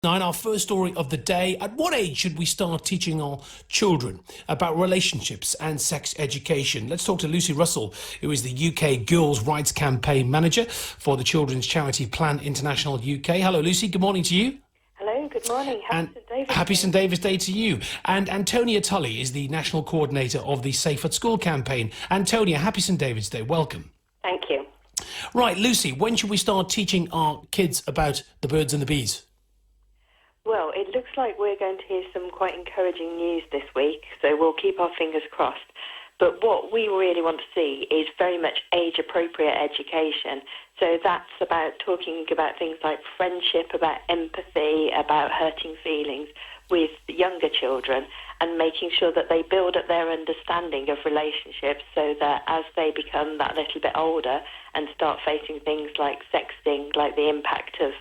Now, in our first story of the day, at what age should we start teaching our children about relationships and sex education? Let's talk to Lucy Russell, who is the UK Girls' Rights Campaign Manager for the children's charity Plan International UK. Hello, Lucy. Good morning to you. Hello, good morning. Happy St David's Day to you. And Antonia Tully is the National Coordinator of the Safe at School campaign. Antonia, happy St David's Day. Welcome. Thank you. Right, Lucy, when should we start teaching our kids about the birds and the bees? Well, it looks like we're going to hear some quite encouraging news this week, so we'll keep our fingers crossed. But what we really want to see is very much age-appropriate education. So that's about talking about things like friendship, about empathy, about hurting feelings with younger children, and making sure that they build up their understanding of relationships so that as they become that little bit older and start facing things like sexting, like the impact of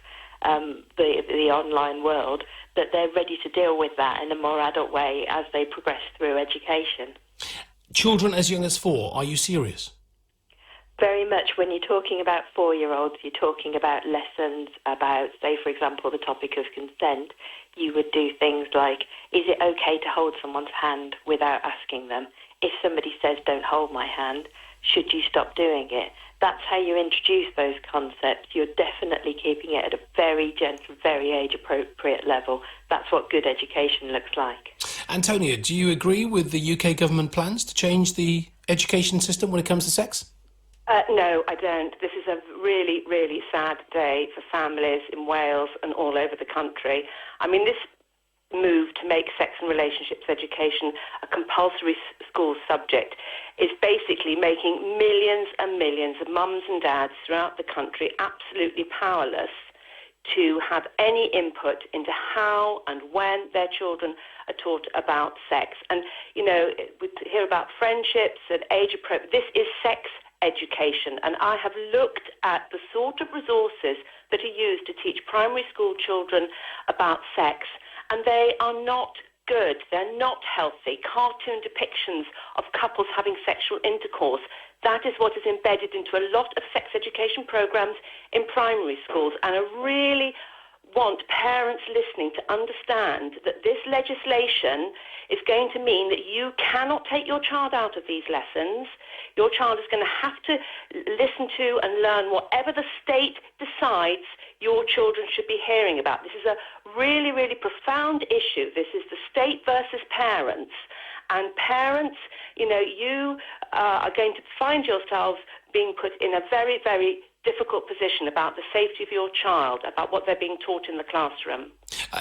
the online world, that they're ready to deal with that in a more adult way as they progress through education. Children as young as 4, are you serious? Very much. When you're talking about 4-year-olds, you're talking about lessons about, say, for example, the topic of consent. You would do things like, is it okay to hold someone's hand without asking them? If somebody says, don't hold my hand, should you stop doing it? That's how you introduce those concepts. You're definitely keeping it at a very gentle, very age-appropriate level. That's what good education looks like. Antonia, do you agree with the UK government plans to change the education system when it comes to sex? No, I don't. This is a really, really sad day for families in Wales and all over the country. I mean, this move to make sex and relationships education a compulsory school subject is basically making millions and millions of mums and dads throughout the country absolutely powerless to have any input into how and when their children are taught about sex. And, you know, we hear about friendships and age appropriate. This is sex education, and I have looked at the sort of resources that are used to teach primary school children about sex, and they are not good. They're not healthy. Cartoon depictions of couples having sexual intercourse, that is what is embedded into a lot of sex education programs in primary schools. And I really want parents listening to understand that this legislation is going to mean that you cannot take your child out of these lessons. Your child is going to have to listen to and learn whatever the state decides your children should be hearing about. This is a really, really profound issue. This is the state versus parents. And parents, you know, you are going to find yourselves being put in a very, very difficult position about the safety of your child, about what they're being taught in the classroom.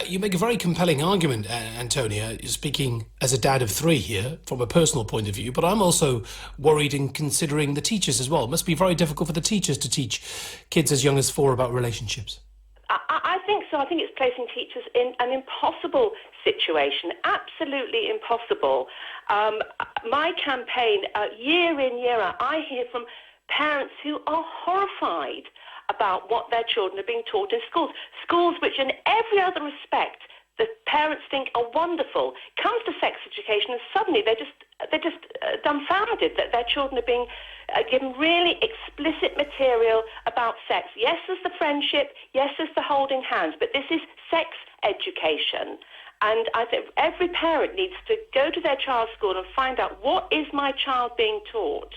You make a very compelling argument, Antonia, speaking as a dad of 3 here from a personal point of view, but I'm also worried in considering the teachers as well. It must be very difficult for the teachers to teach kids as young as 4 about relationships. I think so. I think it's placing teachers in an impossible situation, absolutely impossible. My campaign, year in, year out, I hear from parents who are horrified about what their children are being taught in schools which in every other respect the parents think are wonderful. Comes to sex education and suddenly they're just dumbfounded that their children are being given really explicit material about sex. Yes, there's the friendship, yes, there's the holding hands, but this is sex education. And I think every parent needs to go to their child's school and find out, what is my child being taught?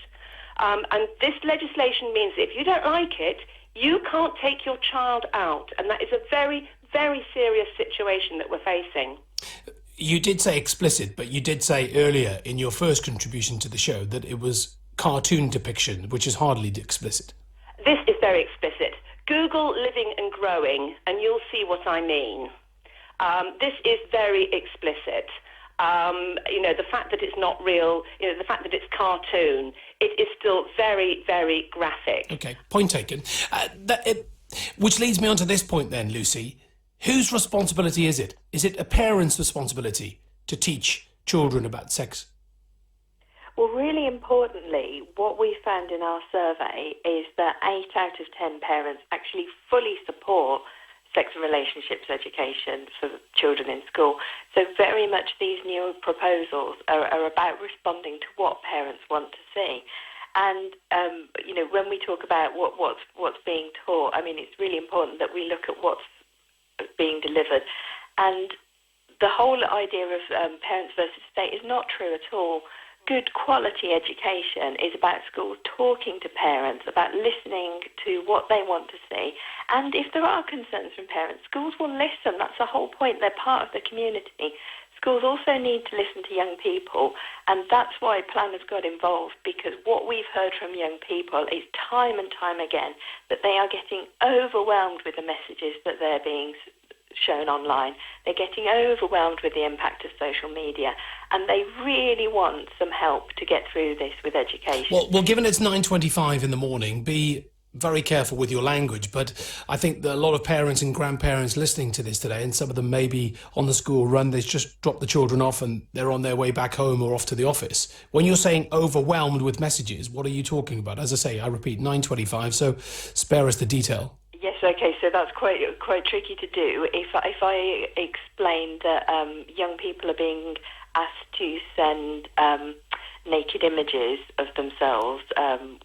And this legislation means if you don't like it, you can't take your child out. And that is a very, very serious situation that we're facing. You did say explicit, but you did say earlier in your first contribution to the show that it was cartoon depiction, which is hardly explicit. This is very explicit. Google living and growing, and you'll see what I mean. This is very explicit. The fact that it's not real, the fact that it's cartoon, it is still very, very graphic. Okay, point taken. Which leads me on to this point then, Lucy. Whose responsibility is it? Is it a parent's responsibility to teach children about sex? Well, really importantly, what we found in our survey is that 8 out of 10 parents actually fully support sex and relationships education for children in school. So very much these new proposals are about responding to what parents want to see. And, when we talk about what's being taught, I mean, it's really important that we look at what's being delivered. And the whole idea of parents versus state is not true at all. Good quality education is about schools talking to parents, about listening to what they want to see. And if there are concerns from parents, schools will listen. That's the whole point. They're part of the community. Schools also need to listen to young people, and that's why planners got involved, because what we've heard from young people is time and time again that they are getting overwhelmed with the messages that they're being shown online. They're getting overwhelmed with the impact of social media, and they really want some help to get through this with education. Well, given it's 9:25 in the morning, be very careful with your language, but I think that a lot of parents and grandparents listening to this today, and some of them may be on the school run, they've just dropped the children off and they're on their way back home or off to the office. When you're saying overwhelmed with messages, what are you talking about? As I say, I repeat, 9:25, so spare us the detail. Yes, okay, so that's quite tricky to do. If I explain that young people are being asked to send naked images of themselves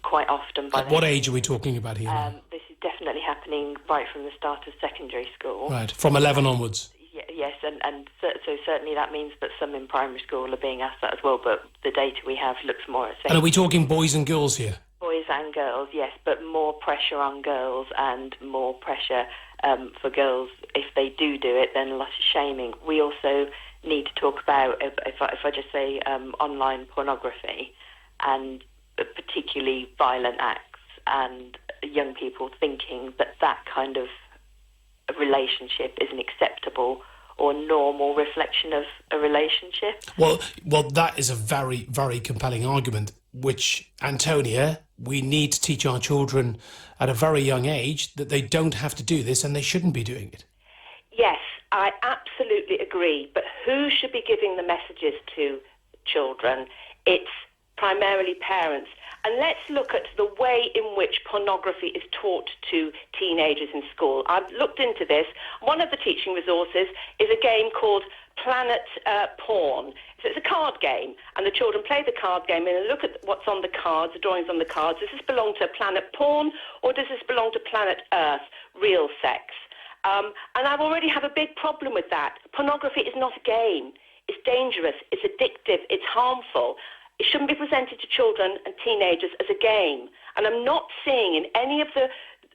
quite often. At what age are we talking about here? This is definitely happening right from the start of secondary school. Right, from 11 onwards. Yes, and so certainly that means that some in primary school are being asked that as well, but the data we have looks more at secondary. And are we talking boys and girls here? Boys and girls, yes, but more pressure on girls and more pressure for girls. If they do it, then a lot of shaming. We also need to talk about, if I just say online pornography, and particularly violent acts, and young people thinking that that kind of relationship is an acceptable or normal reflection of a relationship. Well, that is a very, very compelling argument, which, Antonia, we need to teach our children at a very young age that they don't have to do this and they shouldn't be doing it. Yes, I absolutely agree. But who should be giving the messages to children? It's primarily parents. And let's look at the way in which pornography is taught to teenagers in school. I've looked into this. One of the teaching resources is a game called Planet Porn. So it's a card game, and the children play the card game and look at what's on the cards, the drawings on the cards. Does this belong to Planet Porn, or does this belong to Planet Earth, real sex? And I've already have a big problem with that. Pornography is not a game. It's dangerous. It's addictive. It's harmful. It shouldn't be presented to children and teenagers as a game. And I'm not seeing in any of the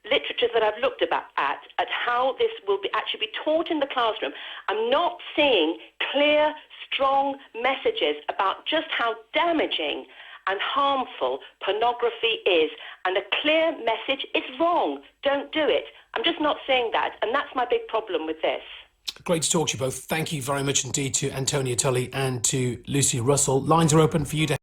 literature that I've looked at how this will actually be taught in the classroom, I'm not seeing clear, strong messages about just how damaging and harmful pornography is. And a clear message, it's wrong, don't do it. I'm just not seeing that, and that's my big problem with this. Great to talk to you both. Thank you very much indeed to Antonia Tully and to Lucy Russell. Lines are open for you to